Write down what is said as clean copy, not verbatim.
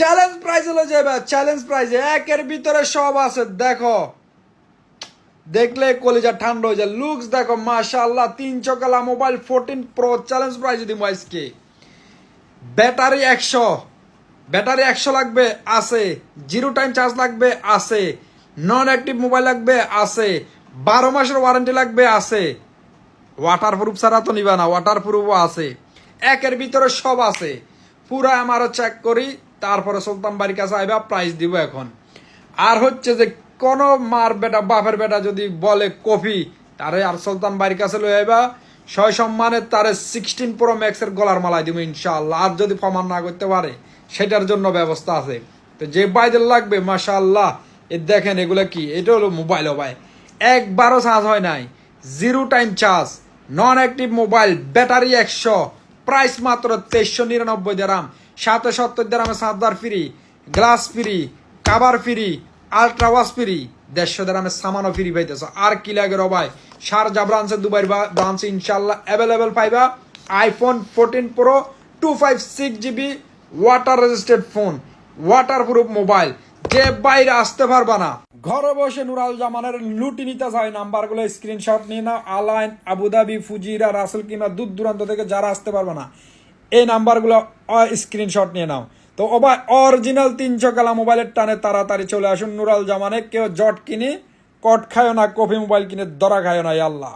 Challenge prize হলো যাবে, challenge প্রাইজে একের ভিতরে সব আছে। দেখো, দেখলে কলিজা ঠান্ডা হয়ে যায়। লুকস দেখো মাশাআল্লাহ, 300 কালা মোবাইল 14 প্রো চ্যালেঞ্জ প্রাইজে দিব আজকে। ব্যাটারি 100, ব্যাটারি 100 লাগবে আছে, জিরো টাইম চার্জ লাগবে আছে, নন অ্যাক্টিভ মোবাইল লাগবে আছে, 12 মাসের ওয়ারেন্টি লাগবে আছে। ওয়াটার প্রুফ ছাড়া তো নিবা না, ওয়াটার প্রুফও আছে। একের ভিতরে সব আছে। পুরা আমারও চেক করি, তারপরে সুলতান বাড়ির কাছে আইবা প্রাইস দিব এখন। আর হচ্ছে যে কোন মার বেটা বাপের বেটা যদি বলে কফি, তারে আর সুলতান বাড়ির কাছে লই আইবা, সয় সম্মানে তারে 16 প্রো ম্যাক্সের গলার মালাই দিব ইনশাআল্লাহ। আর যদি প্রমাণ না করতে পারে সেটার জন্য ব্যবস্থা আছে। তো যে বাইদের লাগবে মাশাআল্লাহ, এ দেখেন এগুলো কি, এটা হলো মোবাইল। ভাই একবারও চার্জ হয় নাই, zero time charge, non active mobile, battery 100, price মাত্র 2399 দিরহাম। 770 দিরহামে charger free, glass free, cover free, ultra wash free, 150 দিরহামে সামানও ফ্রি পাইতেছ। আর কি লাগে রে ভাই, শারজা ব্রাঞ্চে, দুবাই ব্রাঞ্চে ইনশাল্লাহ অ্যাভেলেবেল পাইবা। IPhone 14 pro 256 GB water registered phone, water proof mobile, যে বাইরে আসতে পারবা না, ঘরে বসে নুরাল জামানের লুটি নিতে চাই, নাম্বারগুলো স্ক্রিনশট নিয়ে নাও। আলাইন, আবুধাবি, ফুজিরা, রাসেল কিংবা দূর দূরান্ত থেকে যারা আসতে পারবে না, এই নাম্বারগুলো স্ক্রিনশট নিয়ে নাও। তো ভাই অরিজিনাল 300 কালা মোবাইলের টানে তাড়াতাড়ি চলে আসুন নুরাল জামানে। কেউ জট কিনে কট খায় না, কফি মোবাইল কিনে দরা খায় না, আল্লাহ।